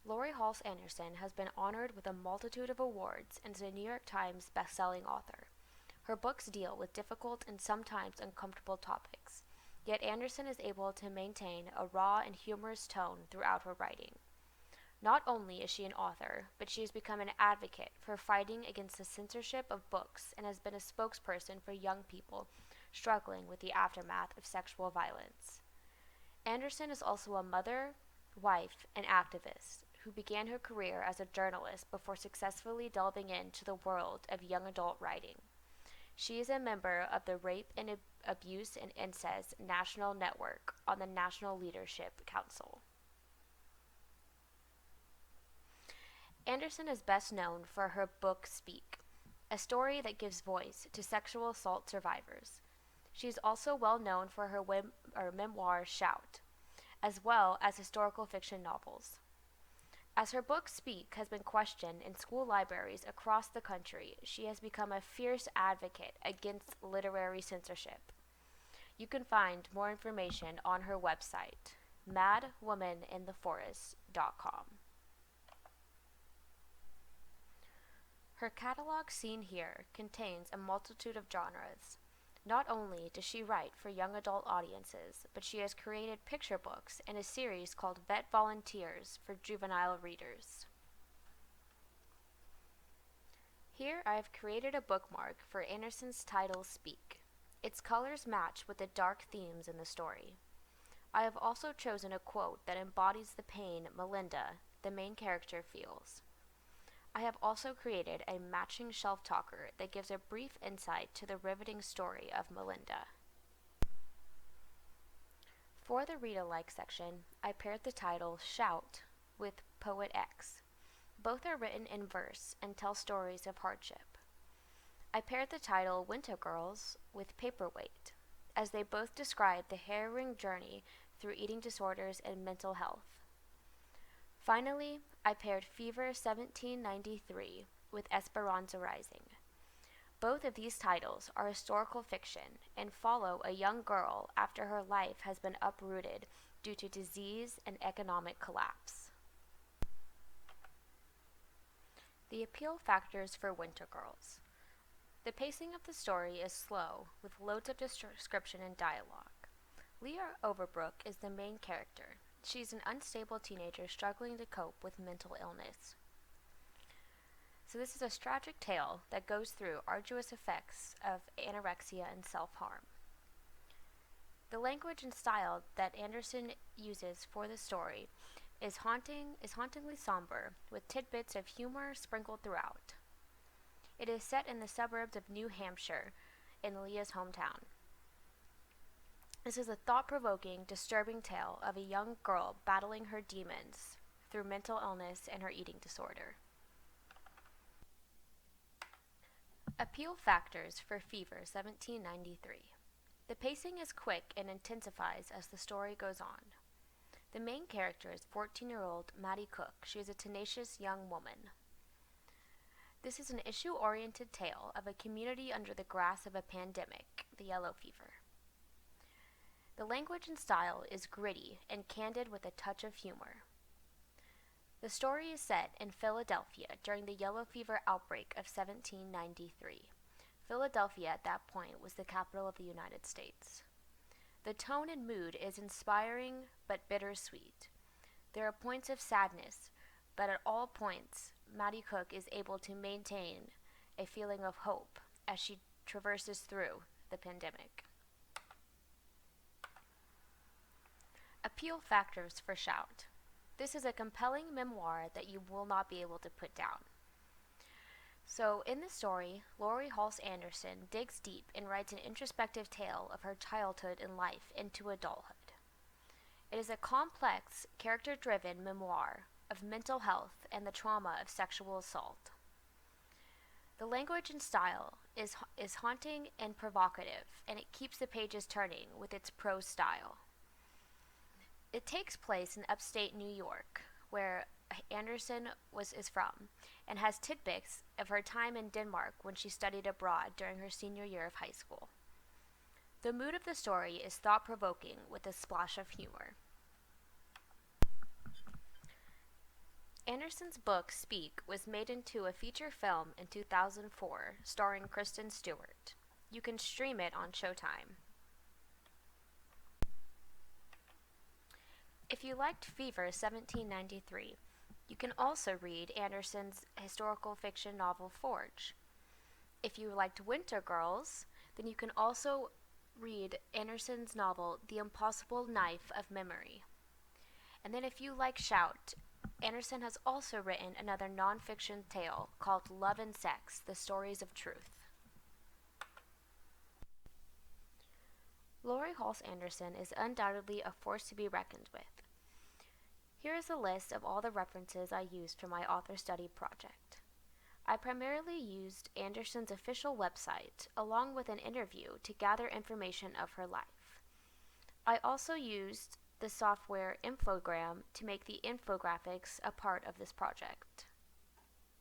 Lori Halse Anderson has been honored with a multitude of awards and is a New York Times best-selling author. Her books deal with difficult and sometimes uncomfortable topics, yet Anderson is able to maintain a raw and humorous tone throughout her writing. Not only is she an author, but she has become an advocate for fighting against the censorship of books and has been a spokesperson for young people struggling with the aftermath of sexual violence. Anderson is also a mother, wife, and activist who began her career as a journalist before successfully delving into the world of young adult writing. She is a member of the Rape and Abuse and Incest National Network on the National Leadership Council. Anderson is best known for her book Speak, a story that gives voice to sexual assault survivors. She is also well known for her memoir Shout, as well as historical fiction novels. As her book Speak has been questioned in school libraries across the country, she has become a fierce advocate against literary censorship. You can find more information on her website, madwomanintheforest.com. Her catalog seen here contains a multitude of genres. Not only does she write for young adult audiences, but she has created picture books and a series called Vet Volunteers for juvenile readers. Here I have created a bookmark for Anderson's title Speak. Its colors match with the dark themes in the story. I have also chosen a quote that embodies the pain Melinda, the main character, feels. I have also created a matching shelf talker that gives a brief insight to the riveting story of Melinda. For the read-alike section, I paired the title Shout with Poet X. Both are written in verse and tell stories of hardship. I paired the title Winter Girls with Paperweight, as they both describe the harrowing journey through eating disorders and mental health. Finally, I paired Fever 1793 with Esperanza Rising. Both of these titles are historical fiction and follow a young girl after her life has been uprooted due to disease and economic collapse. The appeal factors for Winter Girls. The pacing of the story is slow, with loads of description and dialogue. Leah Overbrook is the main character. She's an unstable teenager struggling to cope with mental illness. So this is a tragic tale that goes through arduous effects of anorexia and self-harm. The language and style that Anderson uses for the story is hauntingly somber, with tidbits of humor sprinkled throughout. It is set in the suburbs of New Hampshire, in Leah's hometown. This is a thought-provoking, disturbing tale of a young girl battling her demons through mental illness and her eating disorder. Appeal factors for Fever 1793. The pacing is quick and intensifies as the story goes on. The main character is 14-year-old Maddie Cook. She is a tenacious young woman. This is an issue-oriented tale of a community under the grasp of a pandemic, the yellow fever. The language and style is gritty and candid with a touch of humor. The story is set in Philadelphia during the yellow fever outbreak of 1793. Philadelphia at that point was the capital of the United States. The tone and mood is inspiring but bittersweet. There are points of sadness, but at all points, Maddie Cook is able to maintain a feeling of hope as she traverses through the pandemic. Appeal factors for Shout. This is a compelling memoir that you will not be able to put down. So, in the story, Lori Halse Anderson digs deep and writes an introspective tale of her childhood and life into adulthood. It is a complex, character-driven memoir of mental health and the trauma of sexual assault. The language and style is haunting and provocative, and it keeps the pages turning with its prose style. It takes place in upstate New York, where Anderson is from, and has tidbits of her time in Denmark when she studied abroad during her senior year of high school. The mood of the story is thought-provoking with a splash of humor. Anderson's book Speak was made into a feature film in 2004 starring Kristen Stewart. You can stream it on Showtime. If you liked Fever 1793, you can also read Anderson's historical fiction novel Forge. If you liked Winter Girls, then you can also read Anderson's novel The Impossible Knife of Memory. And then if you like Shout, Anderson has also written another nonfiction tale called Love and Sex: The Stories of Truth. Laurie Halse Anderson is undoubtedly a force to be reckoned with. Here is a list of all the references I used for my author study project. I primarily used Anderson's official website along with an interview to gather information of her life. I also used the software Infogram to make the infographics a part of this project.